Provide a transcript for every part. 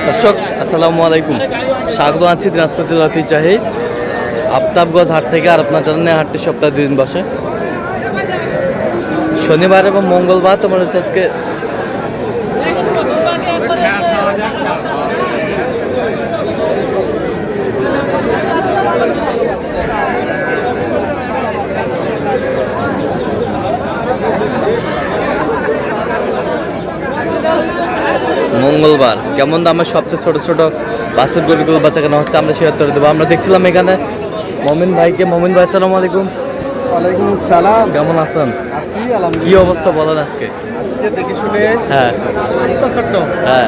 দর্শক আসসালামু আলাইকুম, স্বাগত আছি দিনাজপুর জেলা ঐতিহ্যবাহী আফতাবগঞ্জ হাট থেকে। আর আপনার জানেন হাটটি সপ্তাহে 2 দিন বসে, শনিবার এবং মঙ্গলবার। তোমার হচ্ছে আজকে মঙ্গলবার। কেমন দামের সবচেয়ে ছোট ছোট বাসের গরুগুলো বাচ্চা কেনা হচ্ছে আমরা শেয়ার করে দেবো। আমরা দেখছিলাম এখানে মমিন ভাইকে। মমিন ভাই আসসালামু আলাইকুম। ওয়ালাইকুম আসসালাম। কেমন আছেন? আছি কি আলহামদুলিল্লাহ। অবস্থা বলেন আজকে? আজকে দেখে শুনে হ্যাঁ ছোট্ট ছোট্ট হ্যাঁ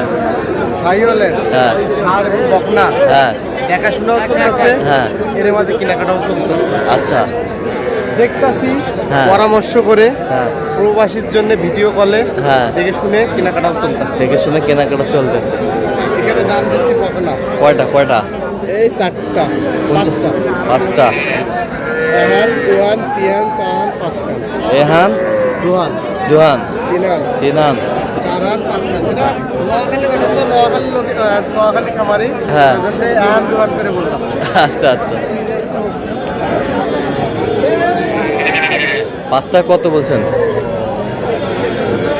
সাইওয়ালের হ্যাঁ আর বকনা হ্যাঁ দেখাশোনাও চলতেছে, হ্যাঁ এর মাঝে কেনাকাটাও চলতেছে। আচ্ছা দেখতাছি হ্যাঁ। পরামর্শ করে হ্যাঁ প্রবাসীর জন্য ভিডিও কলে হ্যাঁ দেখে শুনে কেনাকাটাও চলতেছে। দেখে শুনে কেনাকাটা চলতেছে। এখানে দাম বেশি বকনা কয়টা কয়টা? এই 4টা 5টা 5টা। এহান দুহান তিহান চাহান 5টা এহান দুহান দুহান তিনান দিনান। চারান 5টা। এটা নোয়াখালী বাজার তো নোয়াখালী খামারি, হ্যাঁ। সেজন্য এহান দুহান করে বললাম। আচ্ছা আচ্ছা, 5টা কত বলছেন?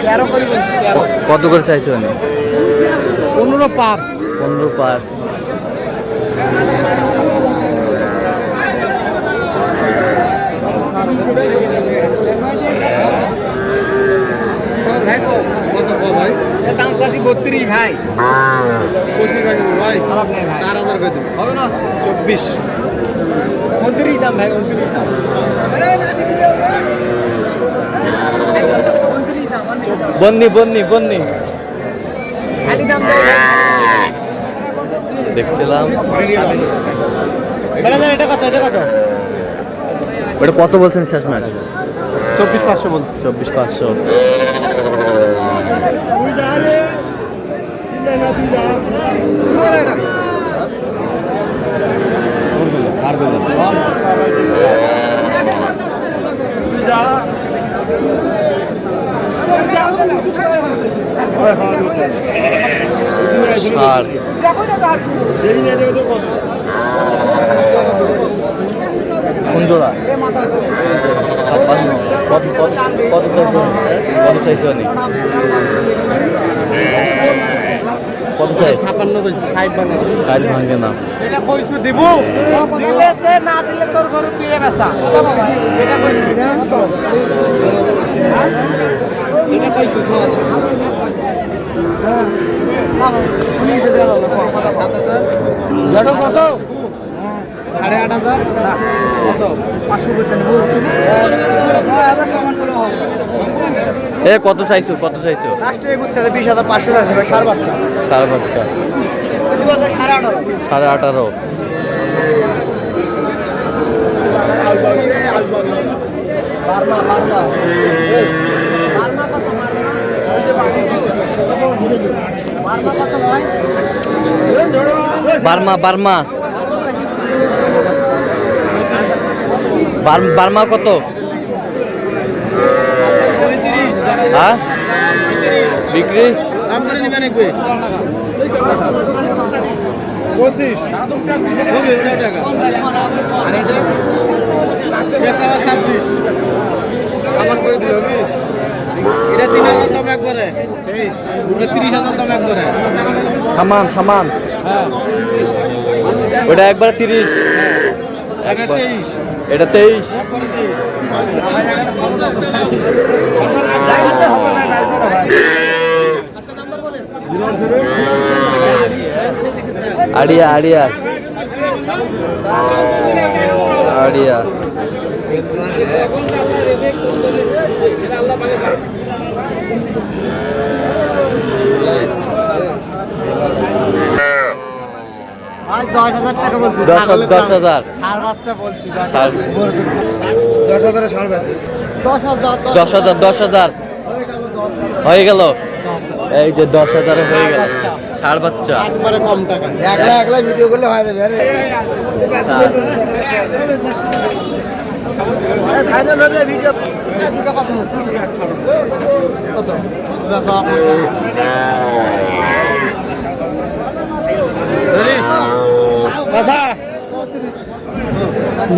13 করে বলছি, 13 কত করে চাইছে উনি? 15 পার। 15 পার। কত ভাই? দাম চাচ্ছি 32 ভাই। 25 ভাই ভাই, খারাপ নেই ভাই। 4000 করে দিন। হবে না? 24 29 দাম ভাই, 29 দাম। 29 দাম, 29 দাম। বন্নি বন্নি বন্নি খালি দাম দেয় ভাই। দেখছিলাম। এটা কত? এটা কত? ওটা কত বলছেন শেষ ম্যাচ? 24,500 বলছি। 24,500। আর কোন জোড়া? 56। কত কত কত চাইছো? কত চাই? 56 কইছি, 60 বাংলা। 60 ভাঙে না। এটা কইছো দিব? দিলে তে, না দিলে তোর গরু পিয়ে বেচা। যেটা কইছি না তো। এটা কইছো সর। শুনি দে দাও কত? 7000। লড়ো কত? 8,500। না কত? 500 করতে নেব। আবার সামান করে হবে। এ কত চাইছো? কত চাইছো? লাস্টে 20,500 আছে ভাই, সার বাচ্চা। সার বাচ্চা কত বাজে? 18,500। 18.5। বার্মা এই বার্মা কত? বার্মা কত ভাই? বার্মা বার্মা বার্মা কত? হ্যাঁ বিক্রি দাম করে নিবেন একবে 25 হবে ওটা টাকা। আর এটা বেচা 26 সামান করে দিল হবে। এটা 3,000 দাম একবারে 23। ওটা 30,000 দাম একবারে। সামান সামান। হ্যাঁ ওটা একবার 30। এটা 23। এটা 23। একবারে 23। আড়িয়া আড়িয়া আড়িয়া। আজ 10,000 টাকা বলছি। 10,000। সার বাচ্চা বলছি। সার- 10,000 সার বাচ্চা। 10,000 10,000 হয়ে গেল। এই যে 10,000 হয়ে গেল। ষাড় বাচ্চা একবারে কম টাকা। একলা একলা ভিডিও করলে হয়ে যাবে। আরে ফাইনাল হবে ভিডিও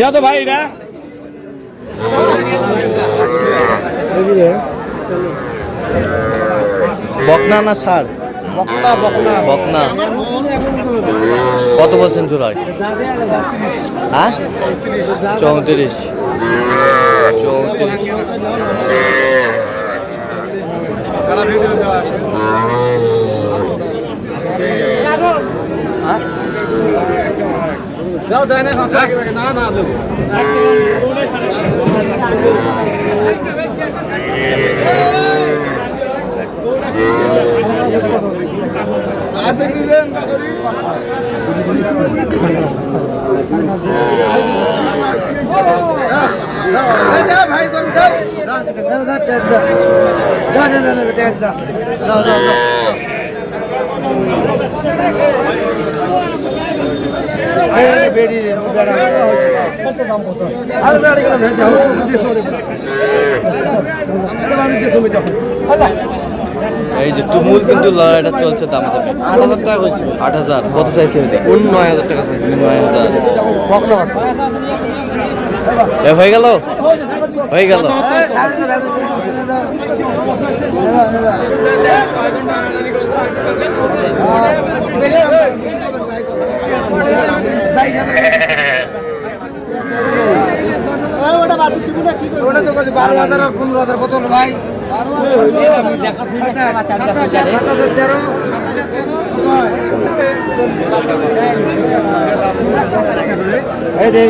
যা তো ভাই এটা বকনা না সার? বকনা। কত বলছেন জোড়ায়? হ্যাঁ 34। যাও দেয় না না না দেবো ভাই করে দাও বেড়ি আর বেড়ি গেলাম এই যে তুমুল কিন্তু লড়াইটা চলছে দাম দামে। 8,000 টাকা কইছি 8,000 কত চাইছে এটা? 9,000 টাকা চাইছি 9,000। বকনা আছে এ হয়ে গেল হয়ে গেল। ওটা তো 12,000 আর 15,000 কত হলো ভাই? এই দেখ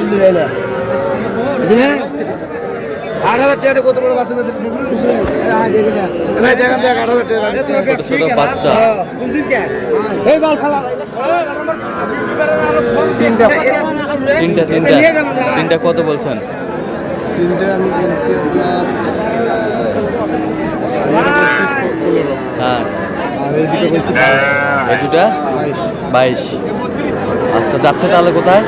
8,000 টাকা কত বড় বাচ্চা দেখবি না ভাই দেখ 8,000 টাকা ছোট ছোট বাচ্চা। এই বল খেলা তিনটা কত বলছেন? তিনটে আমি বলছি হ্যাঁ আর এই দুটো বলছি এই দুটা 22। আচ্ছা যাচ্ছে তাহলে কোথায়?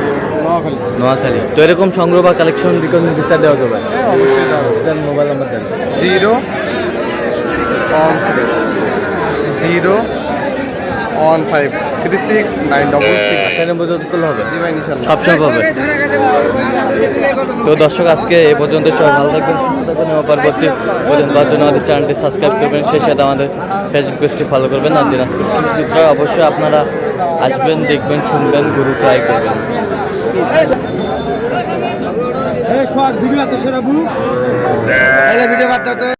নোয়াখালী। তো এরকম সংগ্রহ বা কালেকশন বিচার দেওয়া যাবে? অবশ্যই দাও মোবাইল নাম্বার দেন। 0153696 আচ্ছা পর্যন্ত করলে হবে? জি ভাই ইনশাআল্লাহ সবসময় পাবে। তো দর্শক আজকে এই পর্যন্ত সবাই ভালো থাকবেন সুস্থ থাকবেন এবং পরবর্তী পর্যন্ত পাওয়ার জন্য আমাদের চ্যানেলটি সাবস্ক্রাইব করবেন, সেই সাথে আমাদের ফেসবুক পেজটি ফলো করবেন। আর দিনাজপুর চিত্র অবশ্যই আপনারা আসবেন, দেখবেন, শুনবেন, গরু ট্রাই করবেন। ভিডিও এত সেরা ভিডিও বাদ দাও তো।